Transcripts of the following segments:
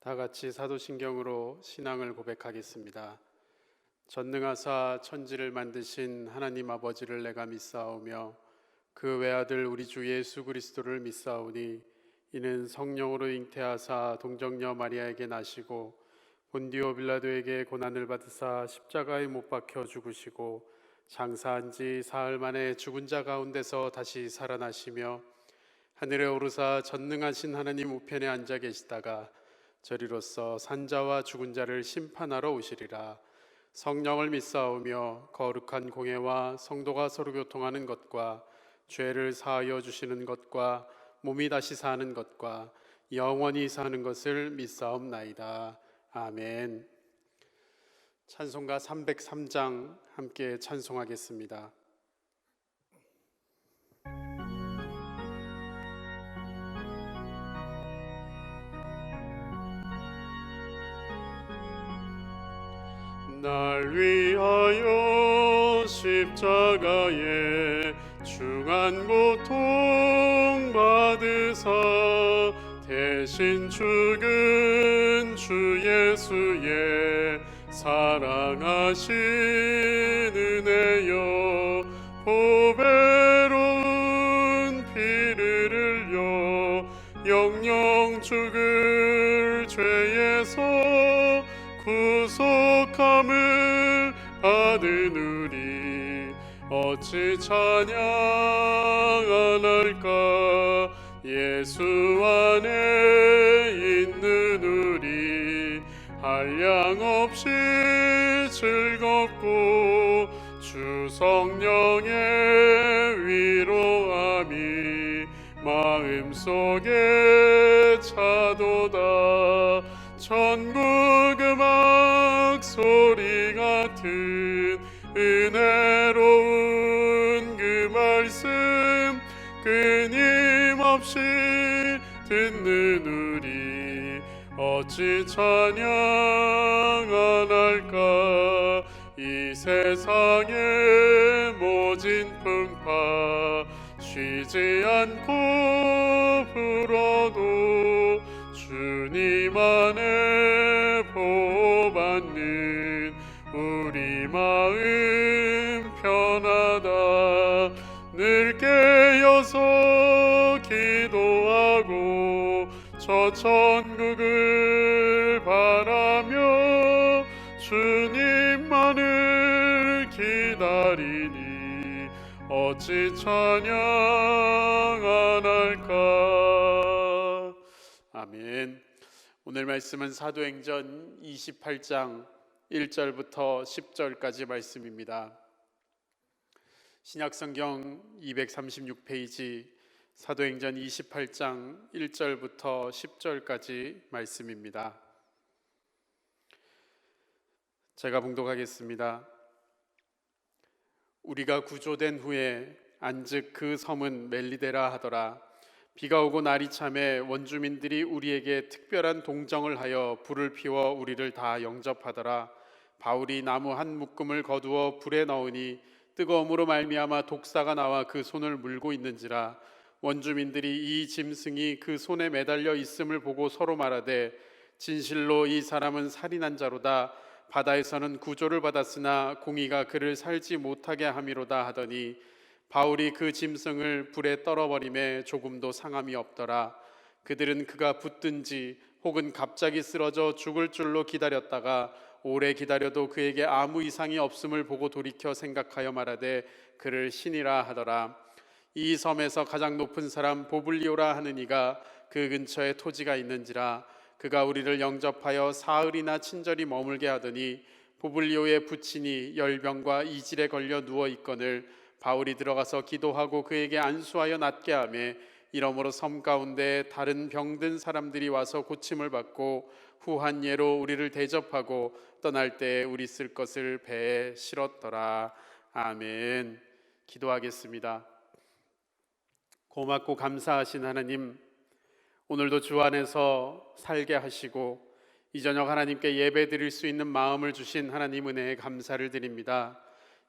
다 같이 사도신경으로 신앙을 고백하겠습니다. 전능하사 천지를 만드신 하나님 아버지를 내가 믿사오며 그 외아들 우리 주 예수 그리스도를 믿사오니 이는 성령으로 잉태하사 동정녀 마리아에게 나시고 본디오 빌라도에게 고난을 받으사 십자가에 못 박혀 죽으시고 장사한 지 사흘 만에 죽은 자 가운데서 다시 살아나시며 하늘에 오르사 전능하신 하나님 우편에 앉아 계시다가 저리로서 산자와 죽은 자를 심판하러 오시리라. 성령을 믿사오며 거룩한 공회와 성도가 서로 교통하는 것과 죄를 사하여 주시는 것과 몸이 다시 사는 것과 영원히 사는 것을 믿사옵나이다. 아멘. 찬송가 303장 함께 찬송하겠습니다. 날 위하여 십자가에 중한 고통 받으사 대신 죽은 주 예수의 사랑하신 은혜여 보배로운 피를 흘려 영영 죽을 죄에서 구속함을 받은 우리 어찌 찬양 안 할까. 예수 안에 있는 우리 한량없이 즐겁고 주 성령의 위로함이 마음속에 차도다. 천국 음악 소리 같은 은혜로운 그 말씀 끊임없이 듣는 우리 어찌 찬양 안 할까. 이 세상의 모진 풍파 쉬지 않고 불어도 주님 안에 보호받는 우리 마음 편하다. 늘 깨어서 기도하고 저 천국을 바라며 주님만을 기다리니 어찌 찬양 안 할까. 아멘. 오늘 말씀은 사도행전 28장 1절부터 10절까지 말씀입니다. 신약성경 236페이지 사도행전 28장 1절부터 10절까지 말씀입니다. 제가 봉독하겠습니다. 우리가 구조된 후에 안즉 그 섬은 멜리데라 하더라. 비가 오고 날이 참에 원주민들이 우리에게 특별한 동정을 하여 불을 피워 우리를 다 영접하더라. 바울이 나무 한 묶음을 거두어 불에 넣으니 뜨거움으로 말미암아 독사가 나와 그 손을 물고 있는지라. 원주민들이 이 짐승이 그 손에 매달려 있음을 보고 서로 말하되 진실로 이 사람은 살인한 자로다. 바다에서는 구조를 받았으나 공의가 그를 살지 못하게 함이로다 하더니 바울이 그 짐승을 불에 떨어버림에 조금도 상함이 없더라. 그들은 그가 붙든지 혹은 갑자기 쓰러져 죽을 줄로 기다렸다가 오래 기다려도 그에게 아무 이상이 없음을 보고 돌이켜 생각하여 말하되 그를 신이라 하더라. 이 섬에서 가장 높은 사람 보블리오라 하는 이가 그 근처에 토지가 있는지라. 그가 우리를 영접하여 사흘이나 친절히 머물게 하더니 보블리오의 부친이 열병과 이질에 걸려 누워 있거늘 바울이 들어가서 기도하고 그에게 안수하여 낫게 하며 이러므로 섬 가운데 다른 병든 사람들이 와서 고침을 받고 후한 예로 우리를 대접하고 떠날 때 우리 쓸 것을 배에 실었더라. 아멘. 기도하겠습니다. 고맙고 감사하신 하나님, 오늘도 주 안에서 살게 하시고 이 저녁 하나님께 예배 드릴 수 있는 마음을 주신 하나님 은혜에 감사를 드립니다.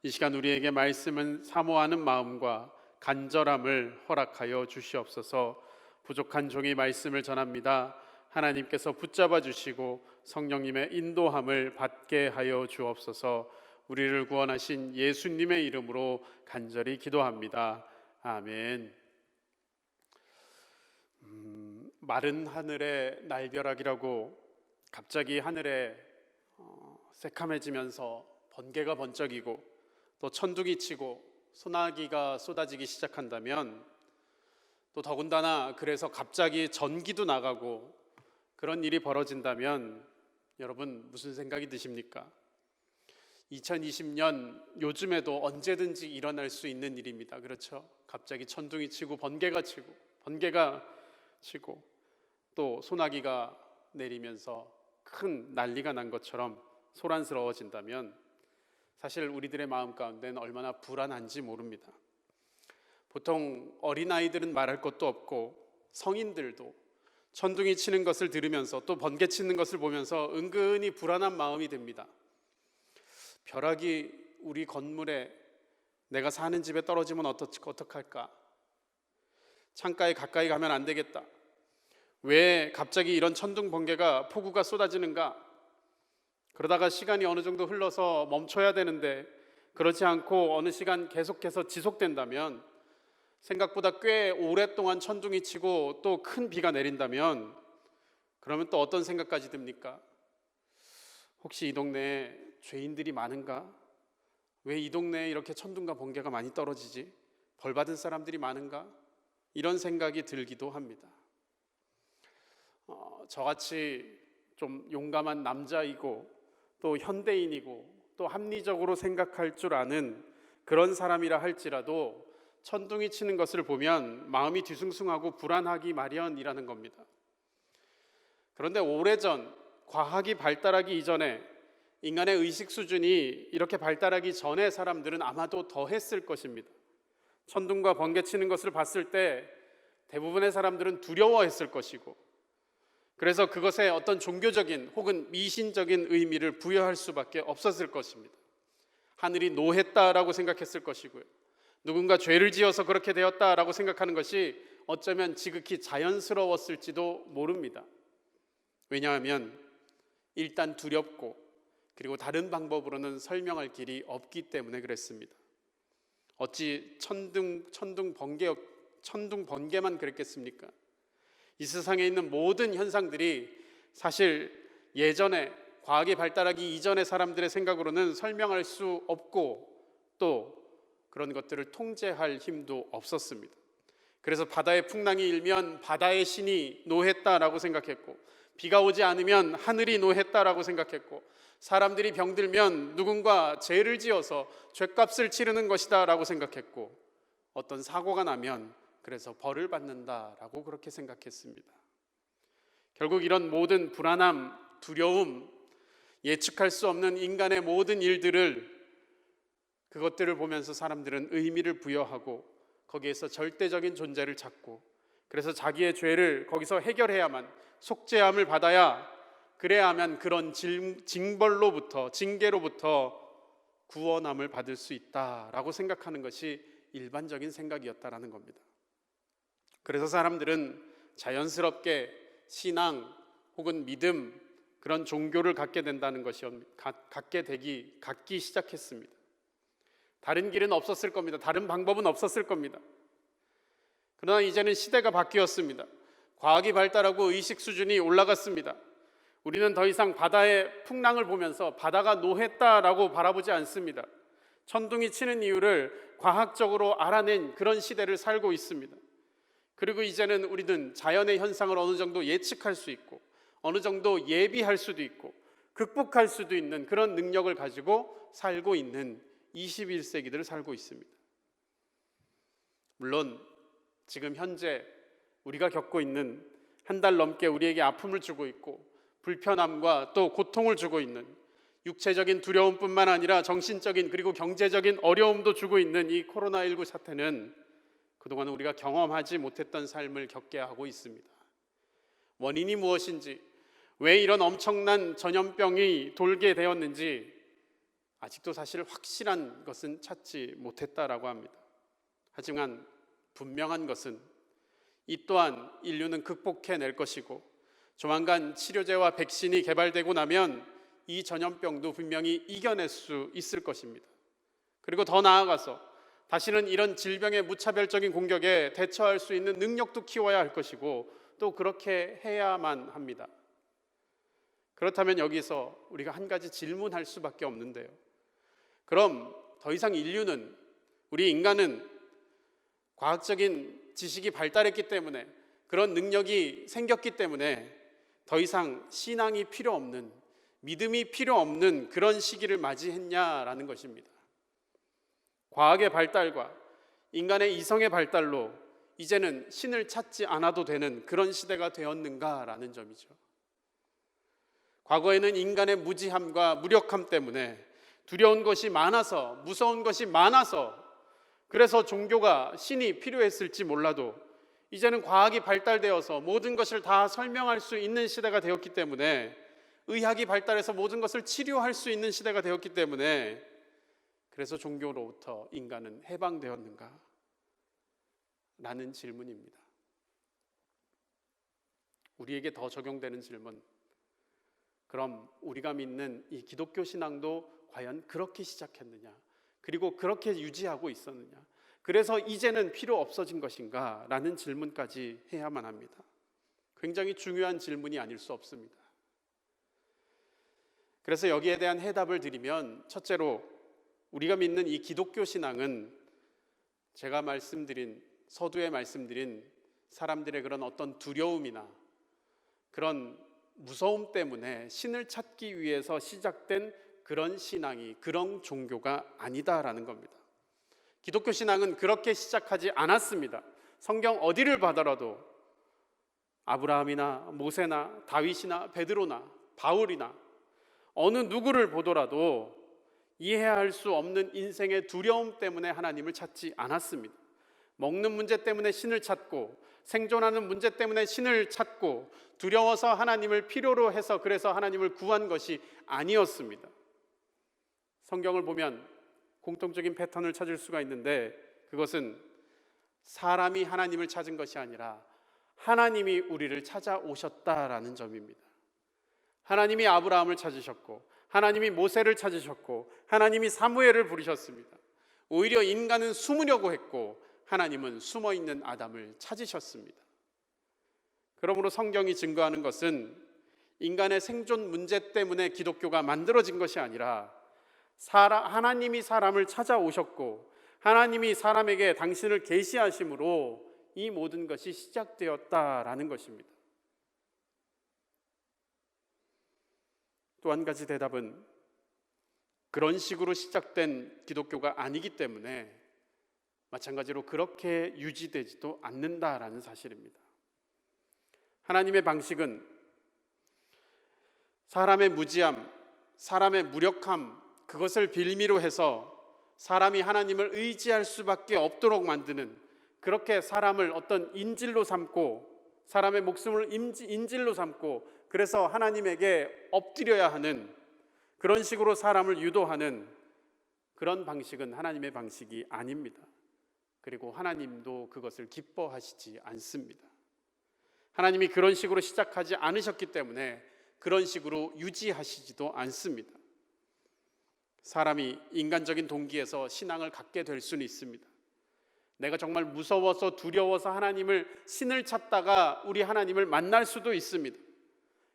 이 시간 우리에게 말씀은 사모하는 마음과 간절함을 허락하여 주시옵소서. 부족한 종이 말씀을 전합니다. 하나님께서 붙잡아 주시고 성령님의 인도함을 받게 하여 주옵소서. 우리를 구원하신 예수님의 이름으로 간절히 기도합니다. 아멘. 마른 하늘의 날벼락이라고 갑자기 하늘에 새카매지면서 번개가 번쩍이고 또 천둥이 치고 소나기가 쏟아지기 시작한다면, 또 더군다나 그래서 갑자기 전기도 나가고 그런 일이 벌어진다면 여러분 무슨 생각이 드십니까? 2020년 요즘에도 언제든지 일어날 수 있는 일입니다. 그렇죠? 갑자기 천둥이 치고 번개가 치고 또 소나기가 내리면서 큰 난리가 난 것처럼 소란스러워진다면 사실 우리들의 마음 가운데는 얼마나 불안한지 모릅니다. 보통 어린아이들은 말할 것도 없고 성인들도 천둥이 치는 것을 들으면서 또 번개 치는 것을 보면서 은근히 불안한 마음이 듭니다. 벼락이 우리 건물에, 내가 사는 집에 떨어지면 어떡할까? 창가에 가까이 가면 안 되겠다. 왜 갑자기 이런 천둥 번개가 폭우가 쏟아지는가? 그러다가 시간이 어느 정도 흘러서 멈춰야 되는데 그렇지 않고 어느 시간 계속해서 지속된다면, 생각보다 꽤 오랫동안 천둥이 치고 또 큰 비가 내린다면 그러면 또 어떤 생각까지 듭니까? 혹시 이 동네에 죄인들이 많은가? 왜 이 동네에 이렇게 천둥과 번개가 많이 떨어지지? 벌 받은 사람들이 많은가? 이런 생각이 들기도 합니다. 저같이 좀 용감한 남자이고 또 현대인이고 또 합리적으로 생각할 줄 아는 그런 사람이라 할지라도 천둥이 치는 것을 보면 마음이 뒤숭숭하고 불안하기 마련이라는 겁니다. 그런데 오래전 과학이 발달하기 이전에, 인간의 의식 수준이 이렇게 발달하기 전에 사람들은 아마도 더 했을 것입니다. 천둥과 번개 치는 것을 봤을 때 대부분의 사람들은 두려워했을 것이고, 그래서 그것에 어떤 종교적인 혹은 미신적인 의미를 부여할 수밖에 없었을 것입니다. 하늘이 노했다라고 생각했을 것이고요, 누군가 죄를 지어서 그렇게 되었다라고 생각하는 것이 어쩌면 지극히 자연스러웠을지도 모릅니다. 왜냐하면 일단 두렵고 그리고 다른 방법으로는 설명할 길이 없기 때문에 그랬습니다. 어찌 천둥 번개만 그랬겠습니까? 이 세상에 있는 모든 현상들이 사실 예전에, 과학이 발달하기 이전의 사람들의 생각으로는 설명할 수 없고 또 그런 것들을 통제할 힘도 없었습니다. 그래서 바다의 풍랑이 일면 바다의 신이 노했다라고 생각했고, 비가 오지 않으면 하늘이 노했다라고 생각했고, 사람들이 병들면 누군가 죄를 지어서 죗값을 치르는 것이다 라고 생각했고, 어떤 사고가 나면 그래서 벌을 받는다라고 그렇게 생각했습니다. 결국 이런 모든 불안함, 두려움, 예측할 수 없는 인간의 모든 일들을, 그것들을 보면서 사람들은 의미를 부여하고 거기에서 절대적인 존재를 찾고, 그래서 자기의 죄를 거기서 해결해야만, 속죄함을 받아야, 그래야만 그런 징벌로부터, 징계로부터 구원함을 받을 수 있다라고 생각하는 것이 일반적인 생각이었다라는 겁니다. 그래서 사람들은 자연스럽게 신앙 혹은 믿음, 그런 종교를 갖기 시작했습니다. 다른 길은 없었을 겁니다. 다른 방법은 없었을 겁니다. 그러나 이제는 시대가 바뀌었습니다. 과학이 발달하고 의식 수준이 올라갔습니다. 우리는 더 이상 바다의 풍랑을 보면서 바다가 노했다라고 바라보지 않습니다. 천둥이 치는 이유를 과학적으로 알아낸 그런 시대를 살고 있습니다. 그리고 이제는 우리는 자연의 현상을 어느 정도 예측할 수 있고, 어느 정도 예비할 수도 있고, 극복할 수도 있는 그런 능력을 가지고 살고 있는 21세기들을 살고 있습니다. 물론 지금 현재 우리가 겪고 있는, 한 달 넘게 우리에게 아픔을 주고 있고 불편함과 또 고통을 주고 있는, 육체적인 두려움뿐만 아니라 정신적인 그리고 경제적인 어려움도 주고 있는 이 코로나19 사태는 그동안 우리가 경험하지 못했던 삶을 겪게 하고 있습니다. 원인이 무엇인지, 왜 이런 엄청난 전염병이 돌게 되었는지 아직도 사실 확실한 것은 찾지 못했다라고 합니다. 하지만 분명한 것은 이 또한 인류는 극복해낼 것이고, 조만간 치료제와 백신이 개발되고 나면 이 전염병도 분명히 이겨낼 수 있을 것입니다. 그리고 더 나아가서 다시는 이런 질병의 무차별적인 공격에 대처할 수 있는 능력도 키워야 할 것이고 또 그렇게 해야만 합니다. 그렇다면 여기서 우리가 한 가지 질문할 수밖에 없는데요. 그럼 더 이상 인류는, 우리 인간은 과학적인 지식이 발달했기 때문에, 그런 능력이 생겼기 때문에 더 이상 신앙이 필요 없는, 믿음이 필요 없는 그런 시기를 맞이했냐라는 것입니다. 과학의 발달과 인간의 이성의 발달로 이제는 신을 찾지 않아도 되는 그런 시대가 되었는가라는 점이죠. 과거에는 인간의 무지함과 무력함 때문에 두려운 것이 많아서, 무서운 것이 많아서, 그래서 종교가, 신이 필요했을지 몰라도 이제는 과학이 발달되어서 모든 것을 다 설명할 수 있는 시대가 되었기 때문에, 의학이 발달해서 모든 것을 치료할 수 있는 시대가 되었기 때문에, 그래서 종교로부터 인간은 해방되었는가? 라는 질문입니다. 우리에게 더 적용되는 질문, 그럼 우리가 믿는 이 기독교 신앙도 과연 그렇게 시작했느냐? 그리고 그렇게 유지하고 있었느냐? 그래서 이제는 필요 없어진 것인가? 라는 질문까지 해야만 합니다. 굉장히 중요한 질문이 아닐 수 없습니다. 그래서 여기에 대한 해답을 드리면, 첫째로 우리가 믿는 이 기독교 신앙은 제가 말씀드린, 서두에 말씀드린 사람들의 그런 어떤 두려움이나 그런 무서움 때문에 신을 찾기 위해서 시작된 그런 신앙이, 그런 종교가 아니다라는 겁니다. 기독교 신앙은 그렇게 시작하지 않았습니다. 성경 어디를 봐더라도 아브라함이나 모세나 다윗이나 베드로나 바울이나 어느 누구를 보더라도 이해할 수 없는 인생의 두려움 때문에 하나님을 찾지 않았습니다. 먹는 문제 때문에 신을 찾고, 생존하는 문제 때문에 신을 찾고, 두려워서 하나님을 필요로 해서 그래서 하나님을 구한 것이 아니었습니다. 성경을 보면 공통적인 패턴을 찾을 수가 있는데, 그것은 사람이 하나님을 찾은 것이 아니라 하나님이 우리를 찾아오셨다라는 점입니다. 하나님이 아브라함을 찾으셨고, 하나님이 모세를 찾으셨고, 하나님이 사무엘을 부르셨습니다. 오히려 인간은 숨으려고 했고 하나님은 숨어있는 아담을 찾으셨습니다. 그러므로 성경이 증거하는 것은 인간의 생존 문제 때문에 기독교가 만들어진 것이 아니라 하나님이 사람을 찾아오셨고 하나님이 사람에게 당신을 계시하심으로 이 모든 것이 시작되었다라는 것입니다. 또 한 가지 대답은, 그런 식으로 시작된 기독교가 아니기 때문에 마찬가지로 그렇게 유지되지도 않는다라는 사실입니다. 하나님의 방식은 사람의 무지함, 사람의 무력함, 그것을 빌미로 해서 사람이 하나님을 의지할 수밖에 없도록 만드는, 그렇게 사람을 어떤 인질로 삼고, 사람의 목숨을 인질로 삼고, 그래서 하나님에게 엎드려야 하는, 그런 식으로 사람을 유도하는 그런 방식은 하나님의 방식이 아닙니다. 그리고 하나님도 그것을 기뻐하시지 않습니다. 하나님이 그런 식으로 시작하지 않으셨기 때문에 그런 식으로 유지하시지도 않습니다. 사람이 인간적인 동기에서 신앙을 갖게 될 수는 있습니다. 내가 정말 무서워서 두려워서 신을 찾다가 우리 하나님을 만날 수도 있습니다.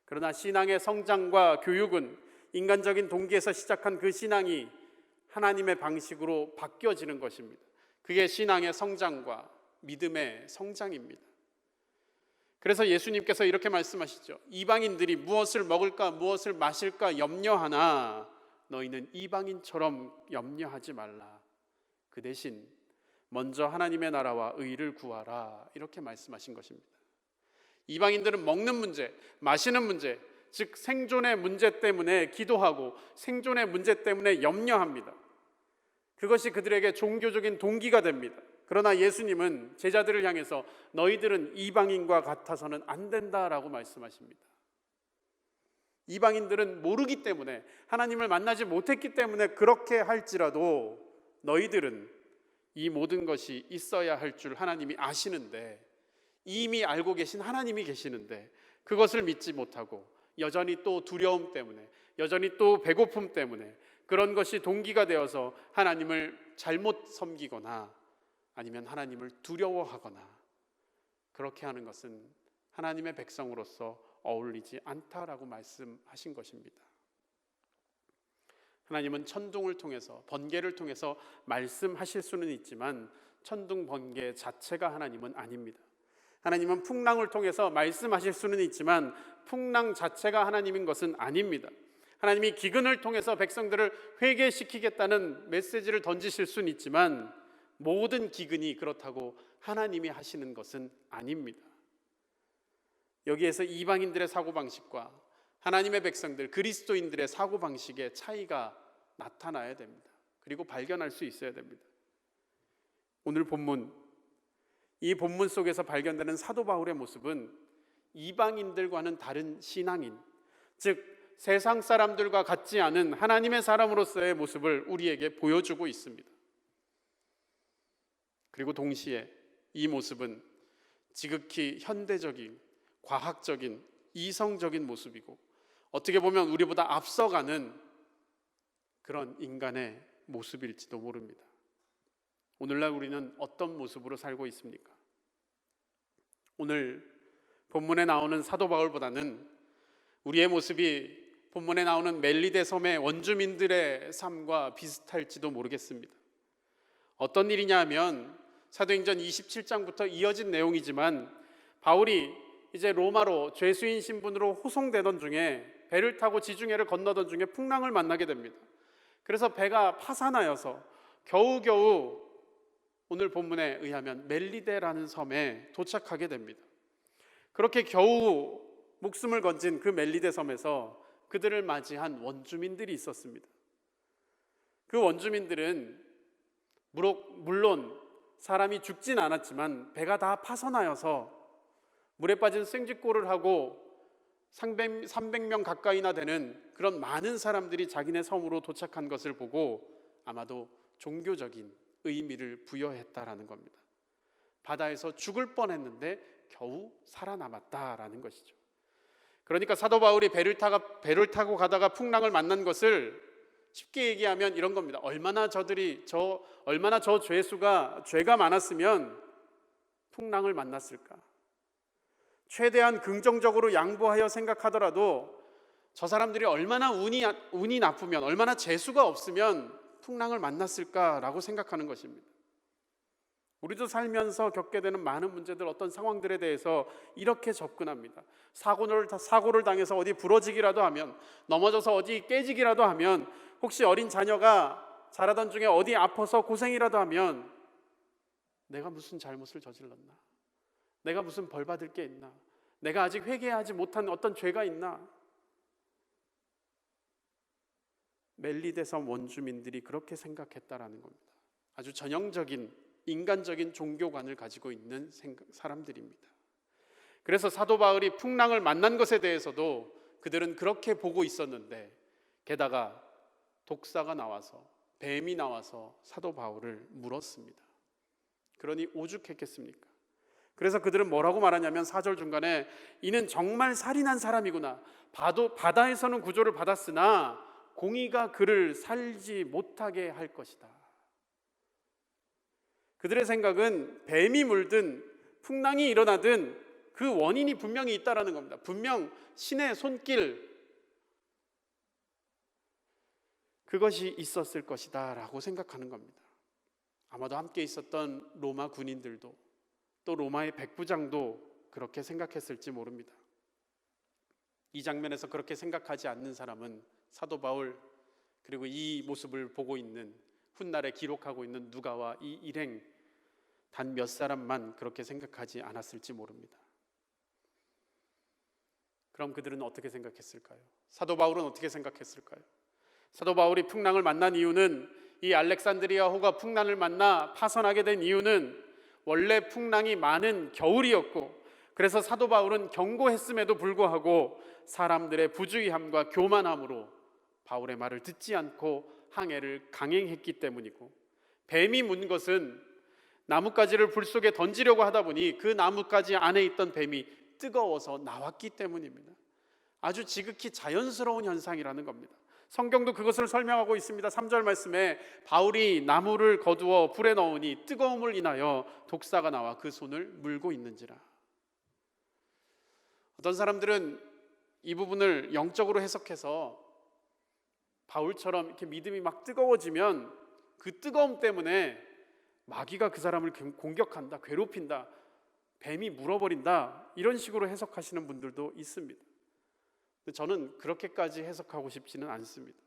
그러나 신앙의 성장과 교육은 인간적인 동기에서 시작한 그 신앙이 하나님의 방식으로 바뀌어지는 것입니다. 그게 신앙의 성장과 믿음의 성장입니다. 그래서 예수님께서 이렇게 말씀하시죠. 이방인들이 무엇을 먹을까 무엇을 마실까 염려하나 너희는 이방인처럼 염려하지 말라. 그 대신 먼저 하나님의 나라와 의를 구하라. 이렇게 말씀하신 것입니다. 이방인들은 먹는 문제, 마시는 문제, 즉 생존의 문제 때문에 기도하고 생존의 문제 때문에 염려합니다. 그것이 그들에게 종교적인 동기가 됩니다. 그러나 예수님은 제자들을 향해서 너희들은 이방인과 같아서는 안 된다라고 말씀하십니다. 이방인들은 모르기 때문에, 하나님을 만나지 못했기 때문에 그렇게 할지라도 너희들은 이 모든 것이 있어야 할 줄 하나님이 아시는데, 이미 알고 계신 하나님이 계시는데 그것을 믿지 못하고 여전히 또 두려움 때문에, 여전히 또 배고픔 때문에 그런 것이 동기가 되어서 하나님을 잘못 섬기거나 아니면 하나님을 두려워하거나 그렇게 하는 것은 하나님의 백성으로서 어울리지 않다라고 말씀하신 것입니다. 하나님은 천둥을 통해서, 번개를 통해서 말씀하실 수는 있지만 천둥 번개 자체가 하나님은 아닙니다. 하나님은 풍랑을 통해서 말씀하실 수는 있지만 풍랑 자체가 하나님인 것은 아닙니다. 하나님이 기근을 통해서 백성들을 회개시키겠다는 메시지를 던지실 수는 있지만 모든 기근이 그렇다고 하나님이 하시는 것은 아닙니다. 여기에서 이방인들의 사고방식과 하나님의 백성들, 그리스도인들의 사고방식의 차이가 나타나야 됩니다. 그리고 발견할 수 있어야 됩니다. 오늘 본문, 이 본문 속에서 발견되는 사도 바울의 모습은 이방인들과는 다른 신앙인, 즉 세상 사람들과 같지 않은 하나님의 사람으로서의 모습을 우리에게 보여주고 있습니다. 그리고 동시에 이 모습은 지극히 현대적인, 과학적인, 이성적인 모습이고 어떻게 보면 우리보다 앞서가는 그런 인간의 모습일지도 모릅니다. 오늘날 우리는 어떤 모습으로 살고 있습니까? 오늘 본문에 나오는 사도 바울보다는 우리의 모습이 본문에 나오는 멜리데 섬의 원주민들의 삶과 비슷할지도 모르겠습니다. 어떤 일이냐 하면 사도행전 27장부터 이어진 내용이지만 바울이 이제 로마로 죄수인 신분으로 호송되던 중에 배를 타고 지중해를 건너던 중에 풍랑을 만나게 됩니다. 그래서 배가 파산하여서 겨우겨우 오늘 본문에 의하면 멜리데라는 섬에 도착하게 됩니다. 그렇게 겨우 목숨을 건진 그 멜리데 섬에서 그들을 맞이한 원주민들이 있었습니다. 그 원주민들은 물론 사람이 죽진 않았지만 배가 다 파손하여서 물에 빠진 생쥐꼴을 하고 300명 가까이나 되는 그런 많은 사람들이 자기네 섬으로 도착한 것을 보고 아마도 종교적인 의미를 부여했다라는 겁니다. 바다에서 죽을 뻔했는데 겨우 살아남았다라는 것이죠. 그러니까 사도 바울이 배를 타고 가다가 풍랑을 만난 것을 쉽게 얘기하면 이런 겁니다. 얼마나 저 죄수가 죄가 많았으면 풍랑을 만났을까? 최대한 긍정적으로 양보하여 생각하더라도 저 사람들이 얼마나 운이 나쁘면, 얼마나 재수가 없으면 풍랑을 만났을까라고 생각하는 것입니다. 우리도 살면서 겪게 되는 많은 문제들, 어떤 상황들에 대해서 이렇게 접근합니다. 사고를 당해서 어디 부러지기라도 하면, 넘어져서 어디 깨지기라도 하면, 혹시 어린 자녀가 자라던 중에 어디 아파서 고생이라도 하면 내가 무슨 잘못을 저질렀나? 내가 무슨 벌 받을 게 있나? 내가 아직 회개하지 못한 어떤 죄가 있나? 멜리데 섬 원주민들이 그렇게 생각했다라는 겁니다. 아주 전형적인 인간적인 종교관을 가지고 있는 사람들입니다. 그래서 사도 바울이 풍랑을 만난 것에 대해서도 그들은 그렇게 보고 있었는데, 게다가 독사가 나와서, 뱀이 나와서 사도 바울을 물었습니다. 그러니 오죽했겠습니까? 그래서 그들은 뭐라고 말하냐면 4절 중간에 이는 정말 살인한 사람이구나. 바다에서는 구조를 받았으나 공의가 그를 살지 못하게 할 것이다. 그들의 생각은 뱀이 물든 풍랑이 일어나든 그 원인이 분명히 있다라는 겁니다. 분명 신의 손길, 그것이 있었을 것이다 라고 생각하는 겁니다. 아마도 함께 있었던 로마 군인들도, 또 로마의 백부장도 그렇게 생각했을지 모릅니다. 이 장면에서 그렇게 생각하지 않는 사람은 사도 바울, 그리고 이 모습을 보고 있는, 훗날에 기록하고 있는 누가와 이 일행 단 몇 사람만 그렇게 생각하지 않았을지 모릅니다. 그럼 그들은 어떻게 생각했을까요? 사도 바울은 어떻게 생각했을까요? 사도 바울이 풍랑을 만난 이유는, 이 알렉산드리아호가 풍랑을 만나 파선하게 된 이유는 원래 풍랑이 많은 겨울이었고, 그래서 사도 바울은 경고했음에도 불구하고 사람들의 부주의함과 교만함으로 바울의 말을 듣지 않고 항해를 강행했기 때문이고, 뱀이 문 것은 나뭇가지를 불 속에 던지려고 하다 보니 그 나뭇가지 안에 있던 뱀이 뜨거워서 나왔기 때문입니다. 아주 지극히 자연스러운 현상이라는 겁니다. 성경도 그것을 설명하고 있습니다. 3절 말씀에 바울이 나무를 거두어 불에 넣으니 뜨거움을 인하여 독사가 나와 그 손을 물고 있는지라. 어떤 사람들은 이 부분을 영적으로 해석해서 바울처럼 이렇게 믿음이 막 뜨거워지면 그 뜨거움 때문에 마귀가 그 사람을 공격한다, 괴롭힌다, 뱀이 물어버린다, 이런 식으로 해석하시는 분들도 있습니다. 저는 그렇게까지 해석하고 싶지는 않습니다.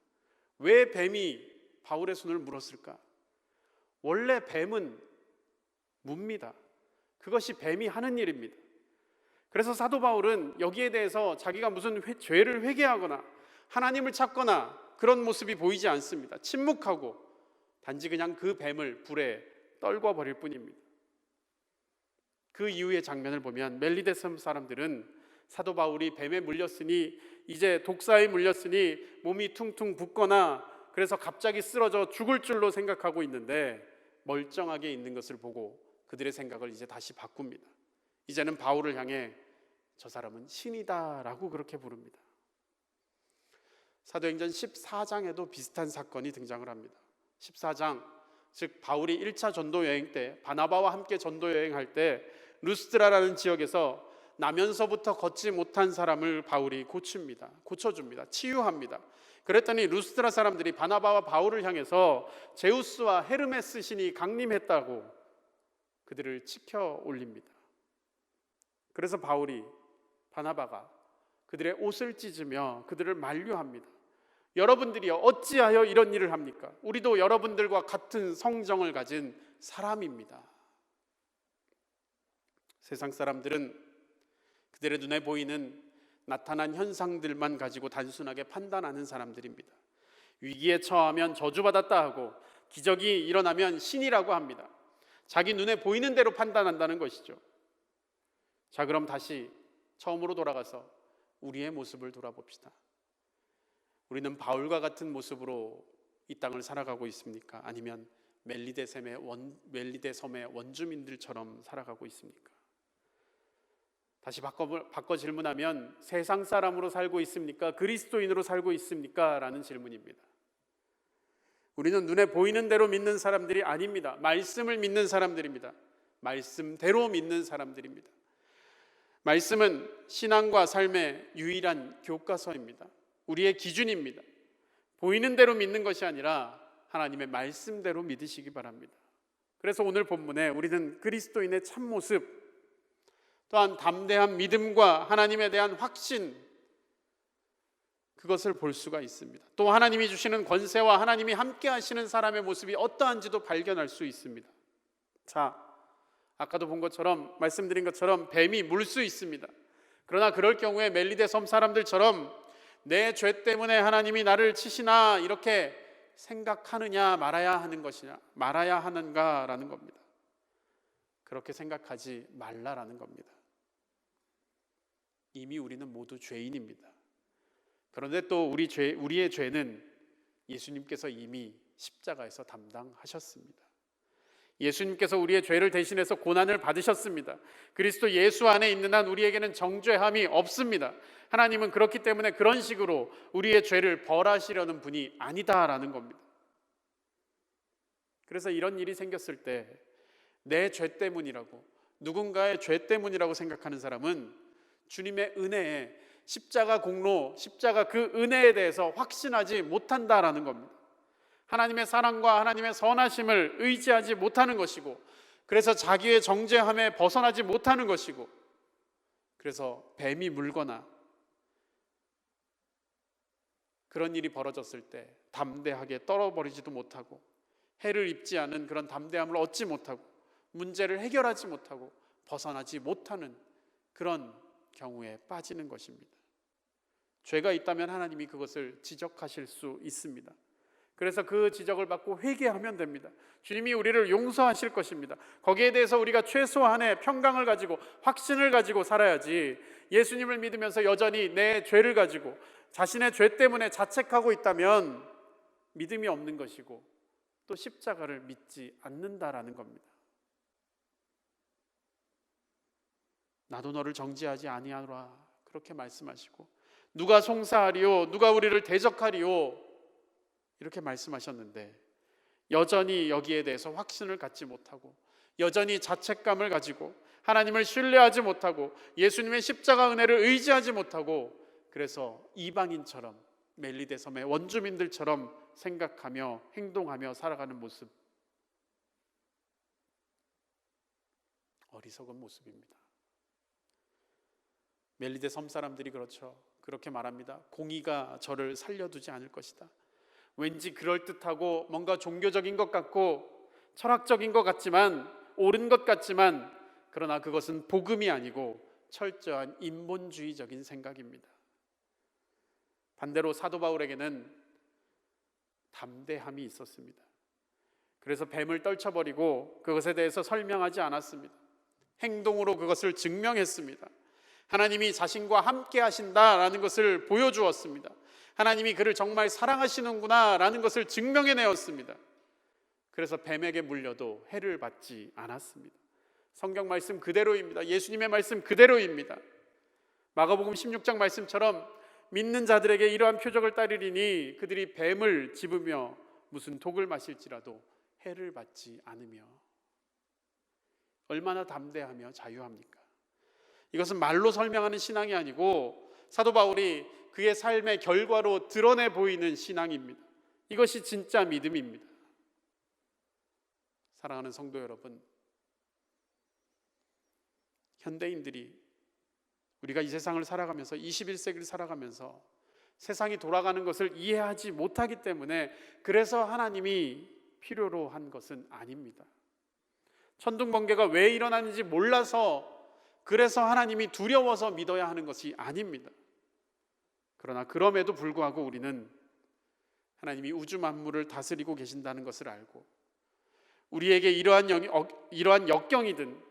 왜 뱀이 바울의 손을 물었을까? 원래 뱀은 뭅니다. 그것이 뱀이 하는 일입니다. 그래서 사도 바울은 여기에 대해서 자기가 무슨 죄를 회개하거나 하나님을 찾거나 그런 모습이 보이지 않습니다. 침묵하고 단지 그냥 그 뱀을 불에 떨궈 버릴 뿐입니다. 그 이후의 장면을 보면 멜리데 섬 사람들은 사도 바울이 뱀에 물렸으니, 이제 독사에 물렸으니 몸이 퉁퉁 붓거나 그래서 갑자기 쓰러져 죽을 줄로 생각하고 있는데, 멀쩡하게 있는 것을 보고 그들의 생각을 이제 다시 바꿉니다. 이제는 바울을 향해 저 사람은 신이다라고 그렇게 부릅니다. 사도행전 14장에도 비슷한 사건이 등장을 합니다. 14장, 즉 바울이 1차 전도 여행 때 바나바와 함께 전도 여행할 때 루스드라라는 지역에서 나면서부터 걷지 못한 사람을 바울이 고쳐줍니다. 치유합니다. 그랬더니 루스드라 사람들이 바나바와 바울을 향해서 제우스와 헤르메스 신이 강림했다고 그들을 치켜 올립니다. 그래서 바울이, 바나바가 그들의 옷을 찢으며 그들을 만류합니다. 여러분들이요, 어찌하여 이런 일을 합니까? 우리도 여러분들과 같은 성정을 가진 사람입니다. 세상 사람들은 그들의 눈에 보이는 나타난 현상들만 가지고 단순하게 판단하는 사람들입니다. 위기에 처하면 저주받았다 하고 기적이 일어나면 신이라고 합니다. 자기 눈에 보이는 대로 판단한다는 것이죠. 자, 그럼 다시 처음으로 돌아가서 우리의 모습을 돌아봅시다. 우리는 바울과 같은 모습으로 이 땅을 살아가고 있습니까? 아니면 멜리데 섬의 원주민들처럼 살아가고 있습니까? 다시 바꿔 질문하면 세상 사람으로 살고 있습니까? 그리스도인으로 살고 있습니까? 라는 질문입니다. 우리는 눈에 보이는 대로 믿는 사람들이 아닙니다. 말씀을 믿는 사람들입니다. 말씀대로 믿는 사람들입니다. 말씀은 신앙과 삶의 유일한 교과서입니다. 우리의 기준입니다. 보이는 대로 믿는 것이 아니라 하나님의 말씀대로 믿으시기 바랍니다. 그래서 오늘 본문에 우리는 그리스도인의 참모습, 또한 담대한 믿음과 하나님에 대한 확신, 그것을 볼 수가 있습니다. 또 하나님이 주시는 권세와 하나님이 함께 하시는 사람의 모습이 어떠한지도 발견할 수 있습니다. 자, 아까도 본 것처럼, 말씀드린 것처럼 뱀이 물 수 있습니다. 그러나 그럴 경우에 멜리데 섬 사람들처럼 내 죄 때문에 하나님이 나를 치시나 이렇게 생각하느냐 말아야 하는 것이냐, 말아야 하는가라는 겁니다. 그렇게 생각하지 말라라는 겁니다. 이미 우리는 모두 죄인입니다. 그런데 또 우리의 죄는 예수님께서 이미 십자가에서 담당하셨습니다. 예수님께서 우리의 죄를 대신해서 고난을 받으셨습니다. 그리스도 예수 안에 있는 한 우리에게는 정죄함이 없습니다. 하나님은 그렇기 때문에 그런 식으로 우리의 죄를 벌하시려는 분이 아니다라는 겁니다. 그래서 이런 일이 생겼을 때 내 죄 때문이라고, 누군가의 죄 때문이라고 생각하는 사람은 주님의 은혜에, 십자가 공로, 십자가 그 은혜에 대해서 확신하지 못한다라는 겁니다. 하나님의 사랑과 하나님의 선하심을 의지하지 못하는 것이고, 그래서 자기의 정죄함에 벗어나지 못하는 것이고, 그래서 뱀이 물거나 그런 일이 벌어졌을 때 담대하게 떨어버리지도 못하고, 해를 입지 않은 그런 담대함을 얻지 못하고, 문제를 해결하지 못하고 벗어나지 못하는 그런 경우에 빠지는 것입니다. 죄가 있다면 하나님이 그것을 지적하실 수 있습니다. 그래서 그 지적을 받고 회개하면 됩니다. 주님이 우리를 용서하실 것입니다. 거기에 대해서 우리가 최소한의 평강을 가지고 확신을 가지고 살아야지, 예수님을 믿으면서 여전히 내 죄를 가지고 자신의 죄 때문에 자책하고 있다면 믿음이 없는 것이고 또 십자가를 믿지 않는다라는 겁니다. 나도 너를 정죄하지 아니하노라 그렇게 말씀하시고, 누가 송사하리요 누가 우리를 대적하리요 이렇게 말씀하셨는데, 여전히 여기에 대해서 확신을 갖지 못하고, 여전히 자책감을 가지고, 하나님을 신뢰하지 못하고, 예수님의 십자가 은혜를 의지하지 못하고, 그래서 이방인처럼, 멜리데 섬의 원주민들처럼 생각하며 행동하며 살아가는 모습, 어리석은 모습입니다. 멜리데 섬 사람들이 그렇게 말합니다. 공의가 저를 살려두지 않을 것이다. 왠지 그럴듯하고 뭔가 종교적인 것 같고 철학적인 것 같지만, 옳은 것 같지만, 그러나 그것은 복음이 아니고 철저한 인본주의적인 생각입니다. 반대로 사도 바울에게는 담대함이 있었습니다. 그래서 뱀을 떨쳐버리고 그것에 대해서 설명하지 않았습니다. 행동으로 그것을 증명했습니다. 하나님이 자신과 함께 하신다라는 것을 보여주었습니다. 하나님이 그를 정말 사랑하시는구나 라는 것을 증명해내었습니다. 그래서 뱀에게 물려도 해를 받지 않았습니다. 성경 말씀 그대로입니다. 예수님의 말씀 그대로입니다. 마가복음 16장 말씀처럼 믿는 자들에게 이러한 표적을 따르리니 그들이 뱀을 집으며 무슨 독을 마실지라도 해를 받지 않으며. 얼마나 담대하며 자유합니까? 이것은 말로 설명하는 신앙이 아니고 사도 바울이 그의 삶의 결과로 드러내 보이는 신앙입니다. 이것이 진짜 믿음입니다. 사랑하는 성도 여러분, 현대인들이, 우리가 이 세상을 살아가면서 21세기를 살아가면서 세상이 돌아가는 것을 이해하지 못하기 때문에, 그래서 하나님이 필요로 한 것은 아닙니다. 천둥번개가 왜 일어나는지 몰라서, 그래서 하나님이 두려워서 믿어야 하는 것이 아닙니다. 그러나 그럼에도 불구하고 우리는 하나님이 우주 만물을 다스리고 계신다는 것을 알고, 우리에게 이러한 역경이든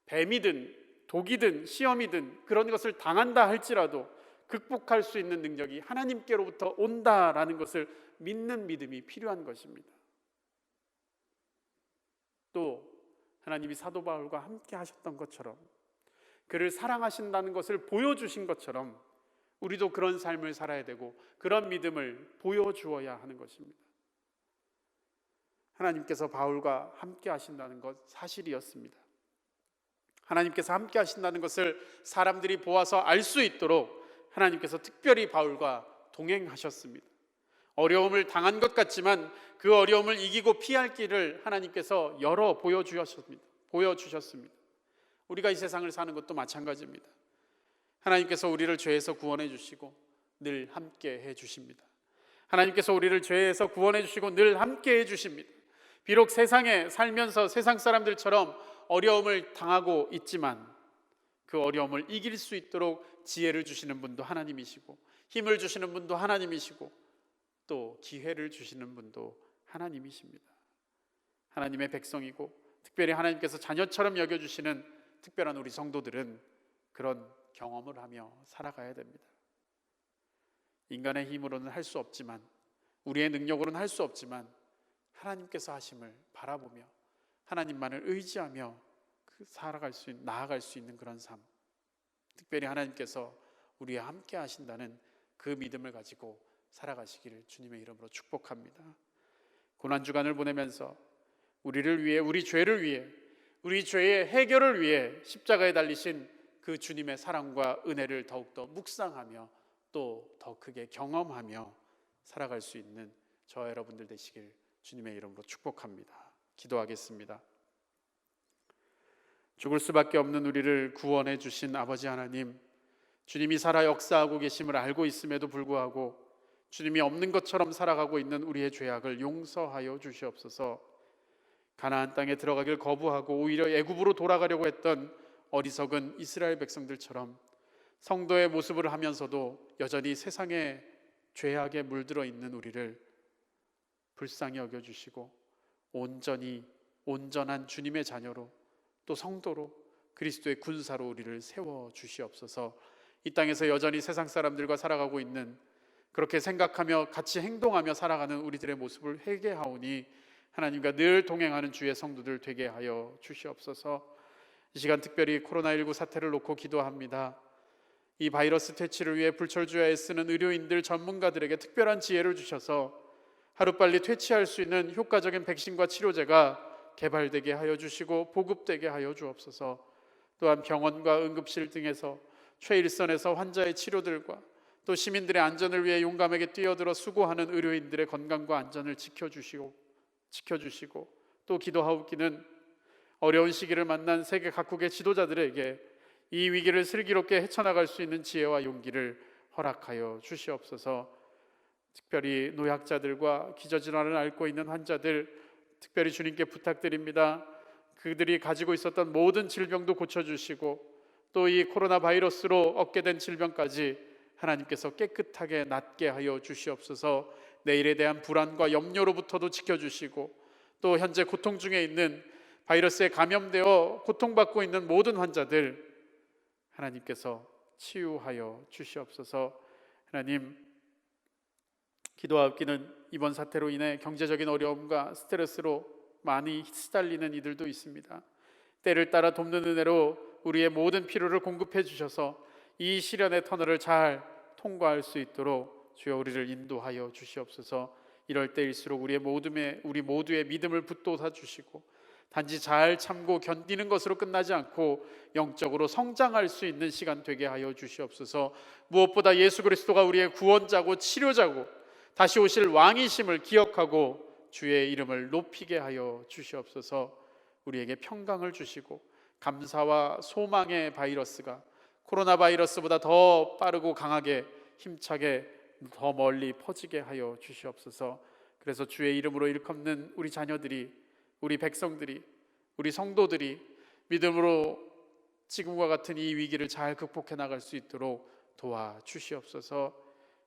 뱀이든 독이든 시험이든 그런 것을 당한다 할지라도 극복할 수 있는 능력이 하나님께로부터 온다라는 것을 믿는 믿음이 필요한 것입니다. 또 하나님이 사도 바울과 함께 하셨던 것처럼, 그를 사랑하신다는 것을 보여주신 것처럼 우리도 그런 삶을 살아야 되고 그런 믿음을 보여주어야 하는 것입니다. 하나님께서 바울과 함께 하신다는 것 사실이었습니다. 하나님께서 함께 하신다는 것을 사람들이 보아서 알 수 있도록 하나님께서 특별히 바울과 동행하셨습니다. 어려움을 당한 것 같지만 그 어려움을 이기고 피할 길을 하나님께서 열어 보여주셨습니다. 우리가 이 세상을 사는 것도 마찬가지입니다. 하나님께서 우리를 죄에서 구원해 주시고 늘 함께 해 주십니다. 하나님께서 우리를 죄에서 구원해 주시고 늘 함께 해 주십니다. 비록 세상에 살면서 세상 사람들처럼 어려움을 당하고 있지만 그 어려움을 이길 수 있도록 지혜를 주시는 분도 하나님이시고, 힘을 주시는 분도 하나님이시고, 또 기회를 주시는 분도 하나님이십니다. 하나님의 백성이고 특별히 하나님께서 자녀처럼 여겨주시는 특별한 우리 성도들은 그런 경험을 하며 살아가야 됩니다. 인간의 힘으로는 할 수 없지만, 우리의 능력으로는 할 수 없지만 하나님께서 하심을 바라보며 하나님만을 의지하며 나아갈 수 있는 그런 삶, 특별히 하나님께서 우리와 함께 하신다는 그 믿음을 가지고 살아가시기를 주님의 이름으로 축복합니다. 고난주간을 보내면서 우리를 위해, 우리 죄를 위해, 우리 죄의 해결을 위해 십자가에 달리신 그 주님의 사랑과 은혜를 더욱더 묵상하며 또 더 크게 경험하며 살아갈 수 있는 저와 여러분들 되시길 주님의 이름으로 축복합니다. 기도하겠습니다. 죽을 수밖에 없는 우리를 구원해 주신 아버지 하나님, 주님이 살아 역사하고 계심을 알고 있음에도 불구하고 주님이 없는 것처럼 살아가고 있는 우리의 죄악을 용서하여 주시옵소서. 가나안 땅에 들어가길 거부하고 오히려 애굽으로 돌아가려고 했던 어리석은 이스라엘 백성들처럼 성도의 모습을 하면서도 여전히 세상의 죄악에 물들어 있는 우리를 불쌍히 여겨주시고 온전한 주님의 자녀로, 또 성도로, 그리스도의 군사로 우리를 세워주시옵소서. 이 땅에서 여전히 세상 사람들과 살아가고 있는, 그렇게 생각하며 같이 행동하며 살아가는 우리들의 모습을 회개하오니 하나님과 늘 동행하는 주의 성도들 되게 하여 주시옵소서. 이 시간 특별히 코로나19 사태를 놓고 기도합니다. 이 바이러스 퇴치를 위해 불철주야 애쓰는 의료인들, 전문가들에게 특별한 지혜를 주셔서 하루빨리 퇴치할 수 있는 효과적인 백신과 치료제가 개발되게 하여 주시고 보급되게 하여 주옵소서. 또한 병원과 응급실 등에서 최일선에서 환자의 치료들과 또 시민들의 안전을 위해 용감하게 뛰어들어 수고하는 의료인들의 건강과 안전을 지켜주시고 또 기도하옵기는 어려운 시기를 만난 세계 각국의 지도자들에게 이 위기를 슬기롭게 헤쳐나갈 수 있는 지혜와 용기를 허락하여 주시옵소서. 특별히 노약자들과 기저질환을 앓고 있는 환자들, 특별히 주님께 부탁드립니다. 그들이 가지고 있었던 모든 질병도 고쳐주시고 또 이 코로나 바이러스로 얻게 된 질병까지 하나님께서 깨끗하게 낫게 하여 주시옵소서. 내일에 대한 불안과 염려로부터도 지켜주시고 또 현재 고통 중에 있는 바이러스에 감염되어 고통받고 있는 모든 환자들 하나님께서 치유하여 주시옵소서. 하나님, 기도하옵기는 이번 사태로 인해 경제적인 어려움과 스트레스로 많이 시달리는 이들도 있습니다. 때를 따라 돕는 은혜로 우리의 모든 필요를 공급해 주셔서 이 시련의 터널을 잘 통과할 수 있도록 주여 우리를 인도하여 주시옵소서. 이럴 때일수록 우리 모두의 믿음을 붙돋아 주시고 단지 잘 참고 견디는 것으로 끝나지 않고 영적으로 성장할 수 있는 시간 되게 하여 주시옵소서. 무엇보다 예수 그리스도가 우리의 구원자고 치료자고 다시 오실 왕이심을 기억하고 주의 이름을 높이게 하여 주시옵소서. 우리에게 평강을 주시고 감사와 소망의 바이러스가 코로나 바이러스보다 더 빠르고 강하게 힘차게 더 멀리 퍼지게 하여 주시옵소서. 그래서 주의 이름으로 일컫는 우리 자녀들이, 우리 백성들이, 우리 성도들이 믿음으로 지금과 같은 이 위기를 잘 극복해 나갈 수 있도록 도와주시옵소서.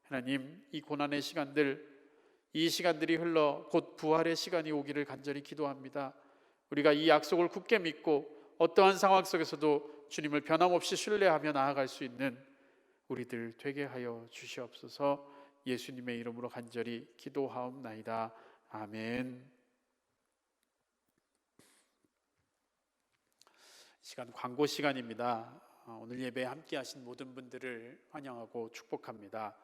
하나님, 이 고난의 시간들, 이 시간들이 흘러 곧 부활의 시간이 오기를 간절히 기도합니다. 우리가 이 약속을 굳게 믿고 어떠한 상황 속에서도 주님을 변함없이 신뢰하며 나아갈 수 있는 우리들 되게 하여 주시옵소서. 예수님의 이름으로 간절히 기도하옵나이다. 아멘. 시간 광고 시간입니다. 오늘 예배에 함께 하신 모든 분들을 환영하고 축복합니다.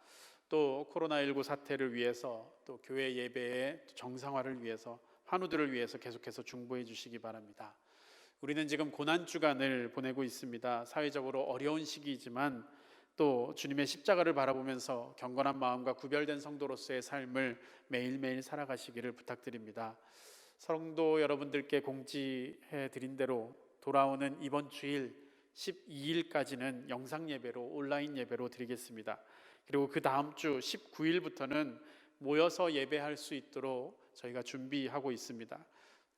또 코로나19 사태를 위해서 또 교회 예배의 정상화를 위해서 환우들을 위해서 계속해서 중보해 주시기 바랍니다. 우리는 지금 고난주간을 보내고 있습니다. 사회적으로 어려운 시기이지만 또 주님의 십자가를 바라보면서 경건한 마음과 구별된 성도로서의 삶을 매일매일 살아가시기를 부탁드립니다. 성도 여러분들께 공지해 드린 대로 돌아오는 이번 주일 12일까지는 영상 예배로, 온라인 예배로 드리겠습니다. 그리고 그 다음 주 19일부터는 모여서 예배할 수 있도록 저희가 준비하고 있습니다.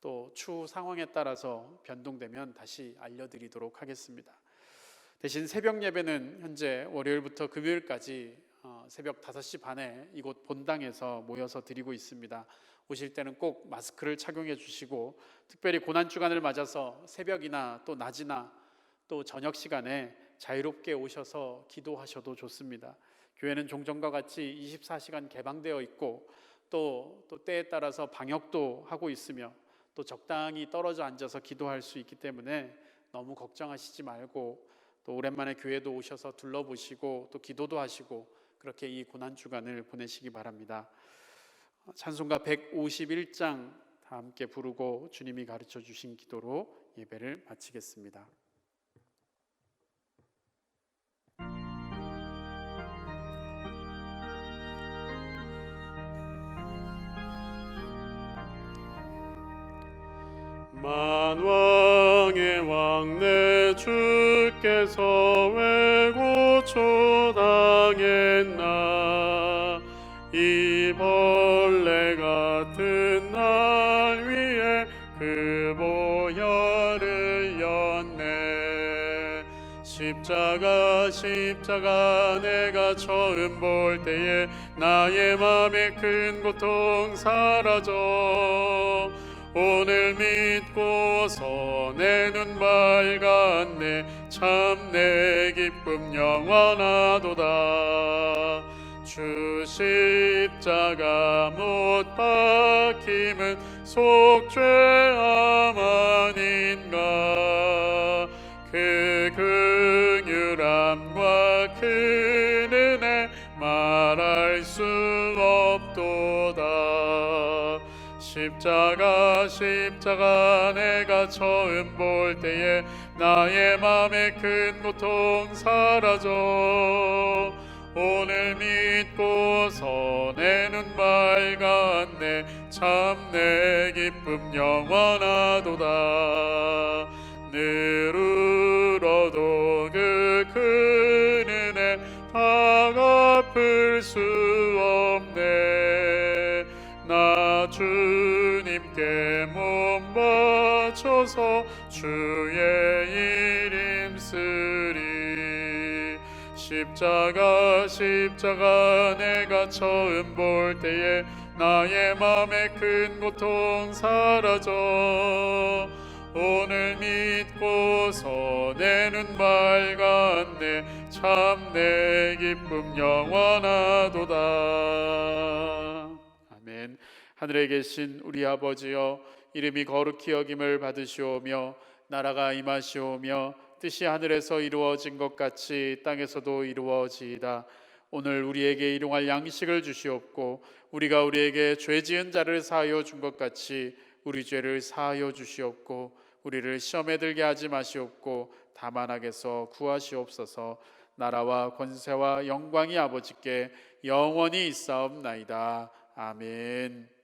또 추후 상황에 따라서 변동되면 다시 알려드리도록 하겠습니다. 대신 새벽 예배는 현재 월요일부터 금요일까지 새벽 5시 반에 이곳 본당에서 모여서 드리고 있습니다. 오실 때는 꼭 마스크를 착용해 주시고 특별히 고난주간을 맞아서 새벽이나 또 낮이나 또 저녁 시간에 자유롭게 오셔서 기도하셔도 좋습니다. 교회는 종전과 같이 24시간 개방되어 있고 또 때에 따라서 방역도 하고 있으며 또 적당히 떨어져 앉아서 기도할 수 있기 때문에 너무 걱정하시지 말고 또 오랜만에 교회도 오셔서 둘러보시고 또 기도도 하시고 그렇게 이 고난주간을 보내시기 바랍니다. 찬송가 151장 다 함께 부르고 주님이 가르쳐 주신 기도로 예배를 마치겠습니다. 만왕의 왕 내 주께서 왜 고초당했나 이 벌레 같은 날 위에 그 보혈을 였네. 십자가 내가 처음 볼 때에 나의 맘에 큰 고통 사라져 오늘 믿고서 내 눈 밝았네. 참 내 기쁨 영원하도다. 주 십자가 못 박힘은 속죄함 아닌가. 그 긍휼함과 큰 은혜 말할 수 없도다. 십자가 내가 처음 볼 때에 나의 맘에 큰 고통 사라져. 오늘 믿고서 내 눈 밝았네. 참 내 기쁨 영원하도다. 늘 울어도 그 큰 은혜 다 갚을 수 없네. 나 주님께 몸 바쳐서 주의 이름 쓰리. 십자가 내가 처음 볼 때에 나의 맘에 큰 고통 사라져. 오늘 믿고서 내 눈 밝았네. 참 내 기쁨 영원하도다. 아멘. 하늘에 계신 우리 아버지여, 이름이 거룩히 여김을 받으시오며 나라가 임하시오며 뜻이 하늘에서 이루어진 것 같이 땅에서도 이루어지이다. 오늘 우리에게 일용할 양식을 주시옵고 우리가 우리에게 죄 지은 자를 사하여 준 것 같이 우리 죄를 사하여 주시옵고 우리를 시험에 들게 하지 마시옵고 다만 악에서 구하시옵소서. 나라와 권세와 영광이 아버지께 영원히 있사옵나이다. 아멘.